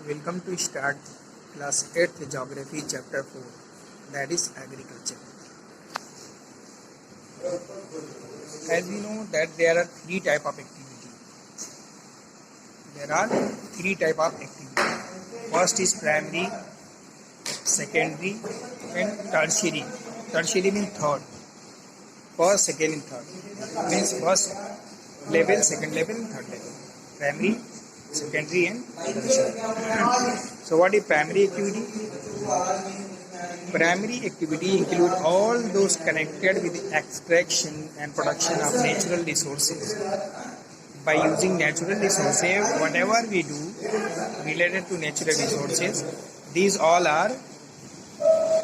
Welcome to start class 8th geography chapter 4, that is agriculture. As we know that there are three type of activity. There are three type of activity. First is primary, secondary and tertiary. Tertiary means third. First, second and third. Means first level, second level and third level. Primary, secondary and tertiary. So what is primary activity? Primary activity include all those connected with the extraction and production of natural resources. By using natural resources, whatever we do related to natural resources, these all are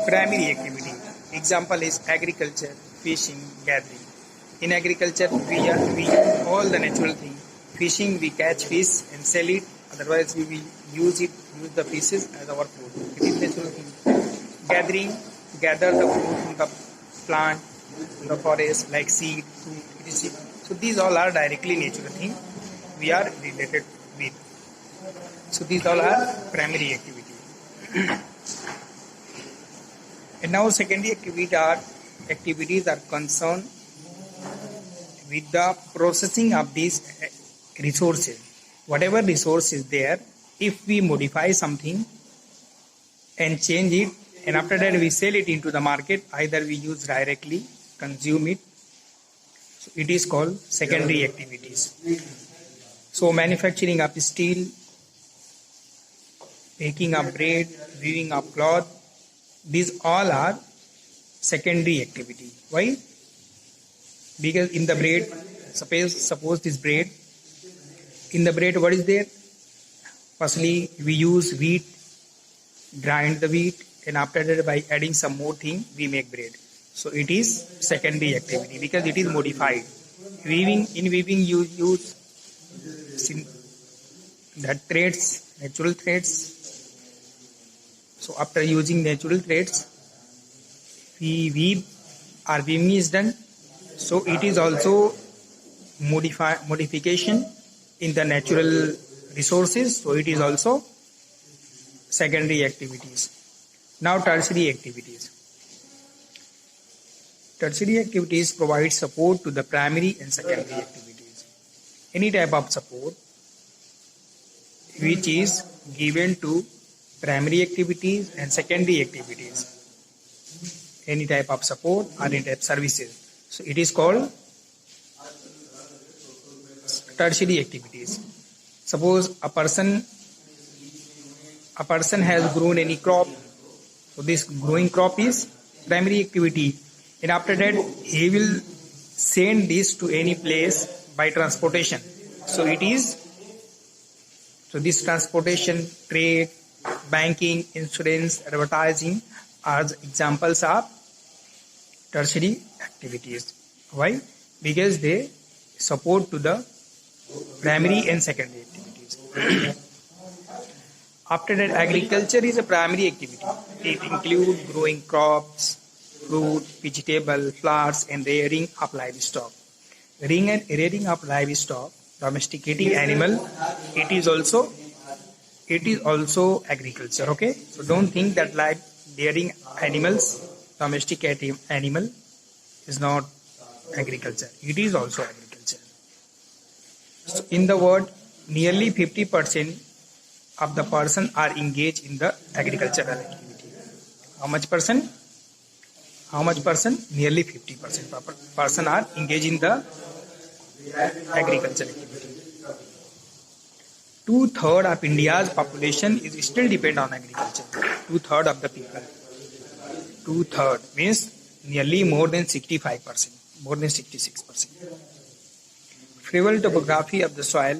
primary activity. Example is agriculture, fishing, gathering. In agriculture, we use all the natural things. Fishing, we catch fish and sell it. Otherwise, we will use the fishes as our food. It is natural thing. Gathering, gather the food from the plant, from the forest, like seed, fruit, etc. So these all are directly natural things we are related with. So these all are primary activity. And now secondary activities are concerned with the processing of these resources. Whatever resource is there, if we modify something and change it, and after that we sell it into the market, either we use directly, consume it, so it is called secondary activities. So manufacturing of steel, making of bread, weaving of cloth, these all are secondary activity. Why? Because in the bread, suppose this bread, in the bread what is there? Firstly, we use wheat, grind the wheat, and after that by adding some more thing, we make bread. So it is secondary activity because it is modified. In weaving you use that threads, natural threads. So after using natural threads, we weave, our weaving is done. So it is also modification in the natural resources. So it is also secondary activities. Now tertiary activities. Tertiary activities provide support to the primary and secondary activities. Any type of support which is given to primary activities and secondary activities. Any type of support or any type of services. So it is called tertiary activities. Suppose a person has grown any crop. So this growing crop is primary activity. And after that, he will send this to any place by transportation. So this transportation, trade, banking, insurance, advertising are examples of tertiary activities. Why? Because they support to the primary and secondary activities. After that, agriculture is a primary activity. It includes growing crops, fruit, vegetable, flowers, and rearing of livestock. Rearing of livestock, domesticating animal, it is also agriculture. Okay, so don't think that like rearing animals, domesticating animal is not agriculture. It is also agriculture. So in the world, nearly 50% of the person are engaged in the agricultural activity. How much percent? Nearly 50% person are engaged in the agricultural activity. 2/3 of India's population is still depend on agriculture. 2/3 of the people. 2/3 means nearly more than 65%, more than 66%. Favorable topography of the soil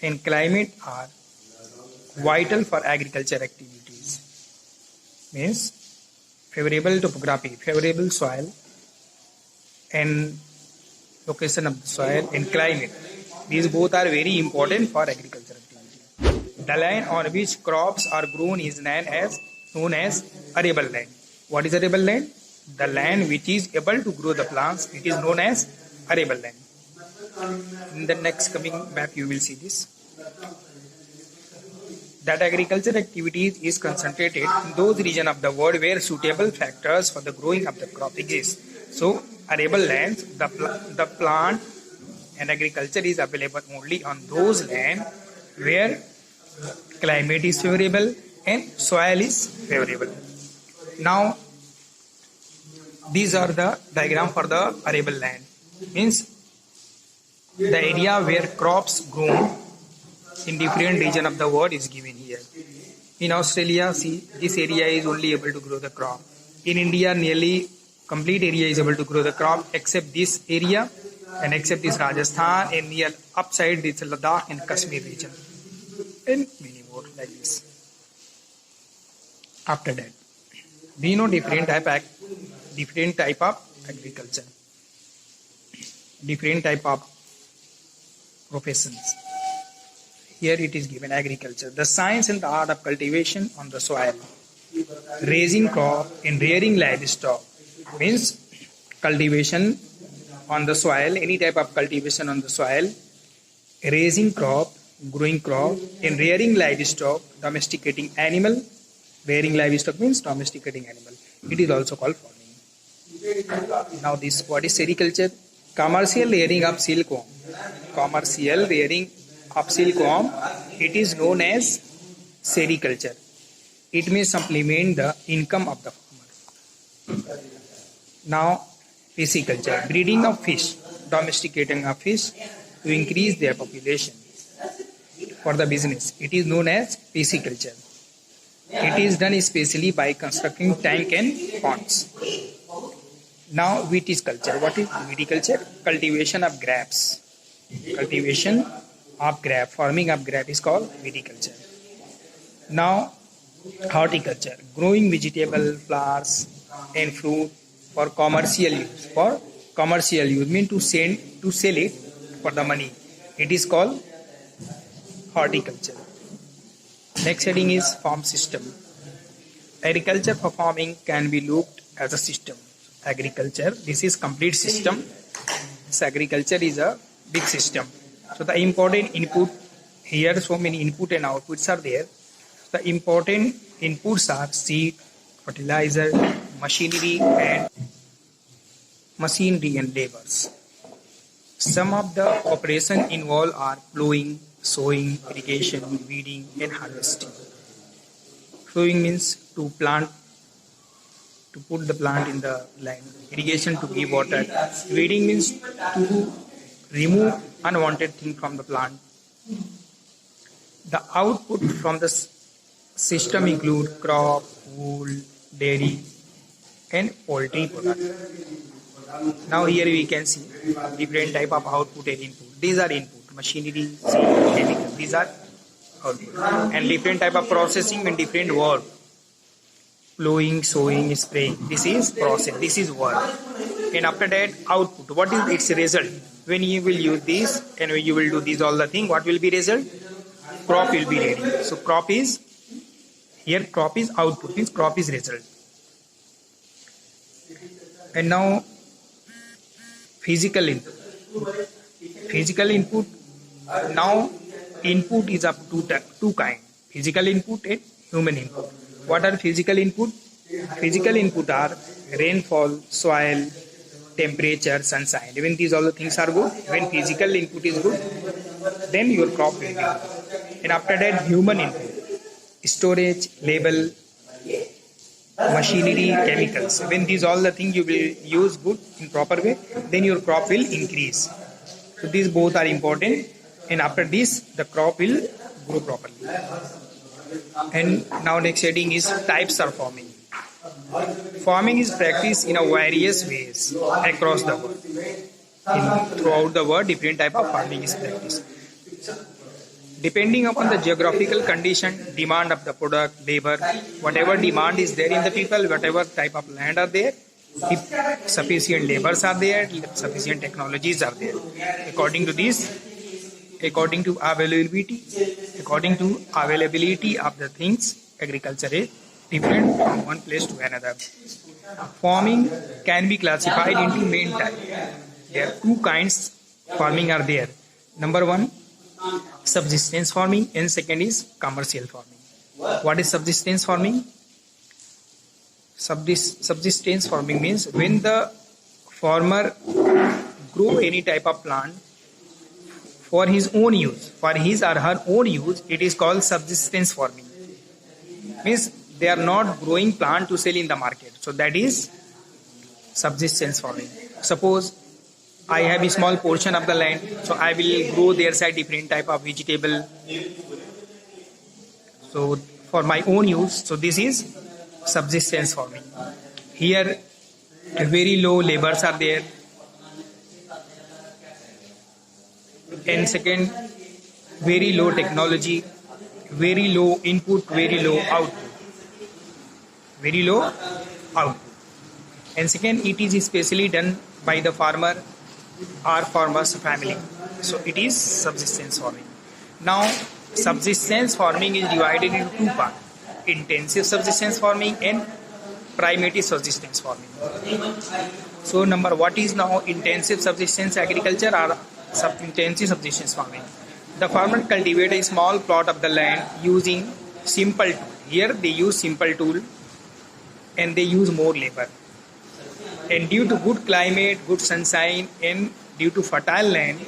and climate are vital for agriculture activities. Means favorable topography, favorable soil and location of the soil and climate. These both are very important for agriculture activity. The land on which crops are grown is known as arable land. What is arable land? The land which is able to grow the plants, it is known as arable land. In the next coming map you will see this. that agriculture activities is concentrated in those regions of the world where suitable factors for the growing of the crop exist. So, arable lands, the plant and agriculture is available only on those lands where climate is favorable and soil is favorable. Now, these are the diagram for the arable land. Means the area where crops grown in different region of the world is given here. In Australia, see, this area is only able to grow the crop. In India, nearly complete area is able to grow the crop except this area and except this Rajasthan and near upside this Ladakh and Kashmir region and many more like this. After that, we know different type of agriculture, different type of professions. Here it is given agriculture, the science and the art of cultivation on the soil, raising crop and rearing livestock. Means cultivation on the soil, any type of cultivation on the soil, raising crop, growing crop and rearing livestock, domesticating animal. Rearing livestock means domesticating animal. It is also called farming. Now this, what is sericulture? Commercial rearing of silkworm. Commercial rearing of silkworm, it is known as sericulture. It may supplement the income of the farmer. Now pisciculture, breeding of fish, domesticating of fish to increase their population for the business. It is known as pisciculture. It is done especially by constructing tank and ponds. Now viticulture. What is viticulture? Cultivation of grapes. Cultivation of grape, farming of grape is called viticulture. Now horticulture, growing vegetable, flowers and fruit for commercial use. For commercial use means to sell it for the money. It is called horticulture. Next heading is farm system. Agriculture for farming can be looked as a system. Agriculture, this is complete system. This agriculture is a big system. So the important input here, so many input and outputs are there. The important inputs are seed, fertilizer, machinery and labors. Some of the operations involved are plowing, sowing, irrigation, weeding and harvesting. Plowing means to plant, to put the plant in the land. Irrigation to give water. Weeding means to remove unwanted thing from the plant. The output from the system include crop, wool, dairy and poultry product. Now here we can see different type of output and input. These are input, machinery, seed, chemical. These are output. And different type of processing and different work. Plowing, sowing, spraying. This is process. This is work. And after that, output. What is its result? When you will use this and when you will do these all the thing, what will be result? Crop will be ready. So crop is, here crop is output, means crop is result. And now physical input. Physical input, now input is up to two kind. Physical input and human input. What are physical input? Physical input are rainfall, soil, temperature, sunshine. When these all the things are good, when physical input is good, then your crop will be good. And after that, human input, storage, label, machinery, chemicals. When these all the things you will use good in proper way, then your crop will increase. So these both are important. And after this, the crop will grow properly. And now next heading is types of farming. Farming is practiced in a various ways across the world. Throughout the world, different type of farming is practiced. Depending upon the geographical condition, demand of the product, labor, whatever demand is there in the people, whatever type of land are there, if sufficient labors are there, sufficient technologies are there. According to this, according to availability of the things, agriculture is different from one place to another. Farming can be classified into main types. There are two kinds farming are there. Number one, subsistence farming, and second is commercial farming. What is subsistence farming? Subsistence farming means when the farmer grow any type of plant for his own use, for his or her own use, it is called subsistence farming. Means they are not growing plant to sell in the market, so that is subsistence farming. Suppose I have a small portion of the land, so I will grow there side different type of vegetable, so for my own use. So this is subsistence farming. Here very low labors are there, and second, very low technology, very low input, very low output, very low output. And second, it is especially done by the farmer or farmer's family. So it is subsistence farming. Now, subsistence farming is divided into two parts: intensive subsistence farming and primitive subsistence farming. So number, what is now intensive subsistence agriculture or intensive subsistence farming? The farmer cultivates a small plot of the land using simple tool. Here they use simple tool and they use more labor. And due to good climate, good sunshine, and due to fertile land,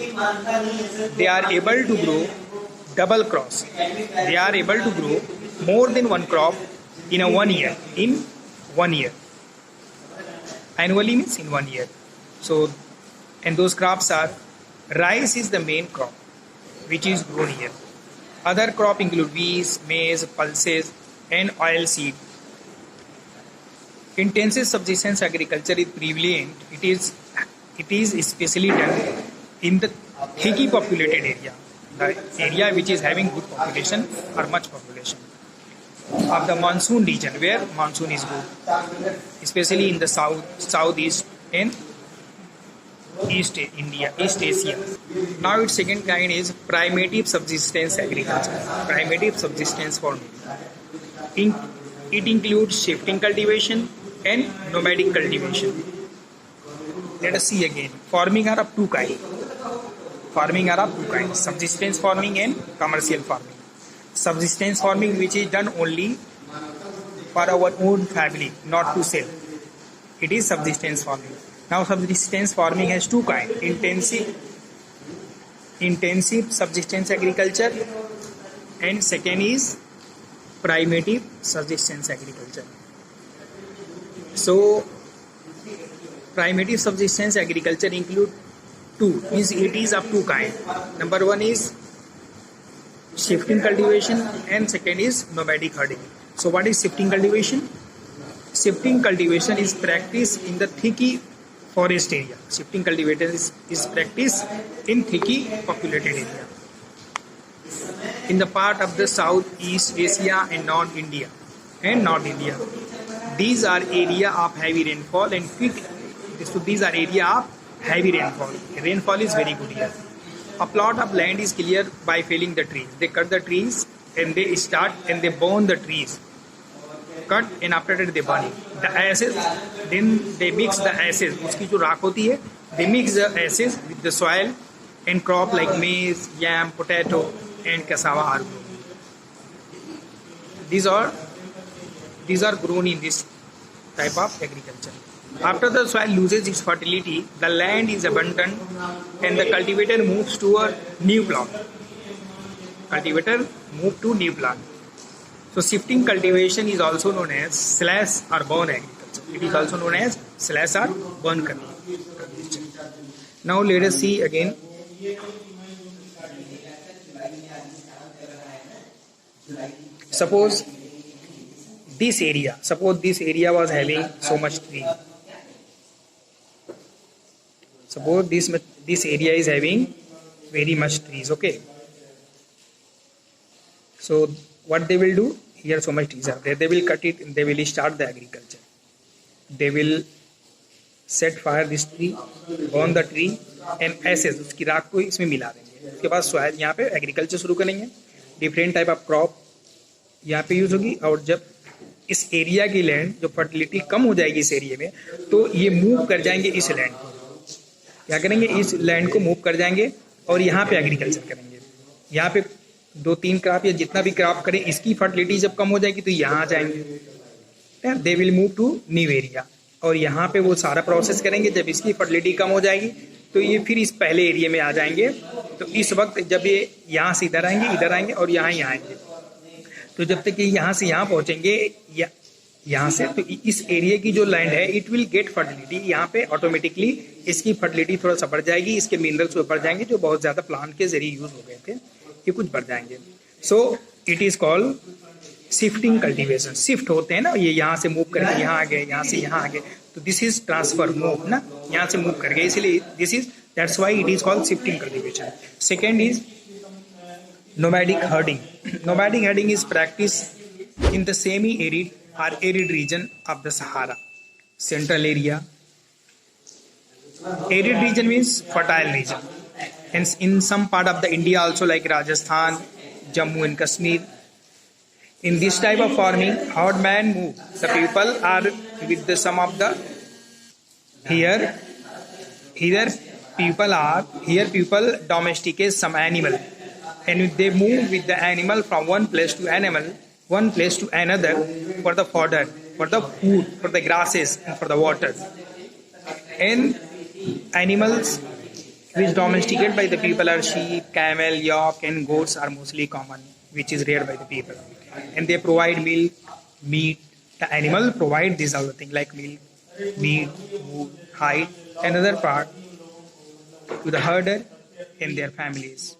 they are able to grow double crops. They are able to grow more than one crop in a 1 year. In 1 year. Annually means in 1 year. So, and those crops are, rice is the main crop which is grown here. Other crop include wheat, maize, pulses, and oil seed. Intensive subsistence agriculture is prevalent. It is especially done in the thickly populated area, the area which is having good population or much population of the monsoon region, where monsoon is good, especially in the southeast and East Asia. Now its second kind is primitive subsistence agriculture, primitive subsistence farming. It includes shifting cultivation and nomadic cultivation. Let us see again. Farming are of two kinds. Subsistence farming and commercial farming. Subsistence farming, which is done only for our own family, not to sell. It is subsistence farming. Now subsistence farming has two kinds: intensive subsistence agriculture, and second is primitive subsistence agriculture. So primitive subsistence agriculture include two, means it is of two kinds. Number one is shifting cultivation and second is nomadic herding. So what is shifting cultivation? Shifting cultivation is practiced in the thickly forest area. Shifting cultivation is practiced in thickly populated area. In the part of the Southeast Asia and North India. These are area of heavy rainfall and quick. So these are area of heavy rainfall. Rainfall is very good here. A plot of land is cleared by felling the trees. They cut the trees and they start and they burn the trees. Cut and after that they burn it. The ashes, then they mix the ashes. उसकी जो राख होती है, they mix the ashes with the soil and crop like maize, yam, potato, and cassava are grown. These are grown in this type of agriculture. After the soil loses its fertility, the land is abandoned and the cultivator moves to a new plot. So shifting cultivation is also known as slash or burn agriculture. It is also known as slash or burn cultivation. Now let us see again. Suppose this area was having so much tree. Suppose this area is having very much trees. Okay. So what they will do? Here so much trees are there. They will cut it and they will start the agriculture. They will set fire this tree, burn the tree and ashes उसकी राख को इसमें मिला देंगे. उसके बाद soil यहाँ पे agriculture शुरू करेंगे. Different type of crop यहाँ पे यूज होगी. और जब इस एरिया की लैंड जो फर्टिलिटी कम हो जाएगी इस एरिया में, तो ये मूव कर जाएंगे इस लैंड को. क्या करेंगे? इस लैंड को मूव कर जाएंगे और यहाँ पे एग्रीकल्चर करेंगे. यहाँ पे 2-3 क्रॉप या जितना भी क्रॉप करें, इसकी फर्टिलिटी जब कम हो जाएगी तो यहाँ आ जाएंगे, they will move to new area, और यहाँ पे वो सारा प्रोसेस करेंगे। जब इसकी फर्टिलिटी कम हो जाएगी तो ये फिर इस पहले एरिया में आ जाएंगे। तो इस वक्त जब ये यहाँ से इधर आएंगे, इधर आएंगे और यहाँ आएंगे, तो जब तक ये यहाँ से यहाँ पहुँचेंगे या यहाँ से, तो इस एरिया की जो लैंड है इट विल गेट फर्टिलिटी। यहाँ पे ऑटोमेटिकली इसकी फर्टिलिटी थोड़ा सा बढ़ जाएगी, इसके मिनरल्स बढ़ जाएंगे जो बहुत ज़्यादा प्लांट के जरिए यूज हो गए थे, ये कुछ बढ़ जाएंगे। So it is called shifting cultivation. Shift होते हैं ना, ये यहाँ से मूव करके यहाँ आ गए, यहाँ से यहाँ आ गए, तो दिस इज ट्रांसफर मूव ना, यहाँ से मूव कर गए, इसलिए this is, that's why it is called shifting cultivation. Second is nomadic herding. Nomadic herding is practiced in the semi-arid or arid region of the Sahara, central area. Arid region means fertile region. Hence, in some part of the India also, like Rajasthan, Jammu and Kashmir, in this type of farming, herdman move. The people are with the some of the here people domesticate some animal, and they move with the animal from one place to another for the fodder, for the food, for the grasses, and for the water. And animals which domesticated by the people are sheep, camel, yak, and goats are mostly common, which is reared by the people. And they provide milk, meat. The animal provide these other things like milk, meat, wool, hide, and other part to the herder and their families.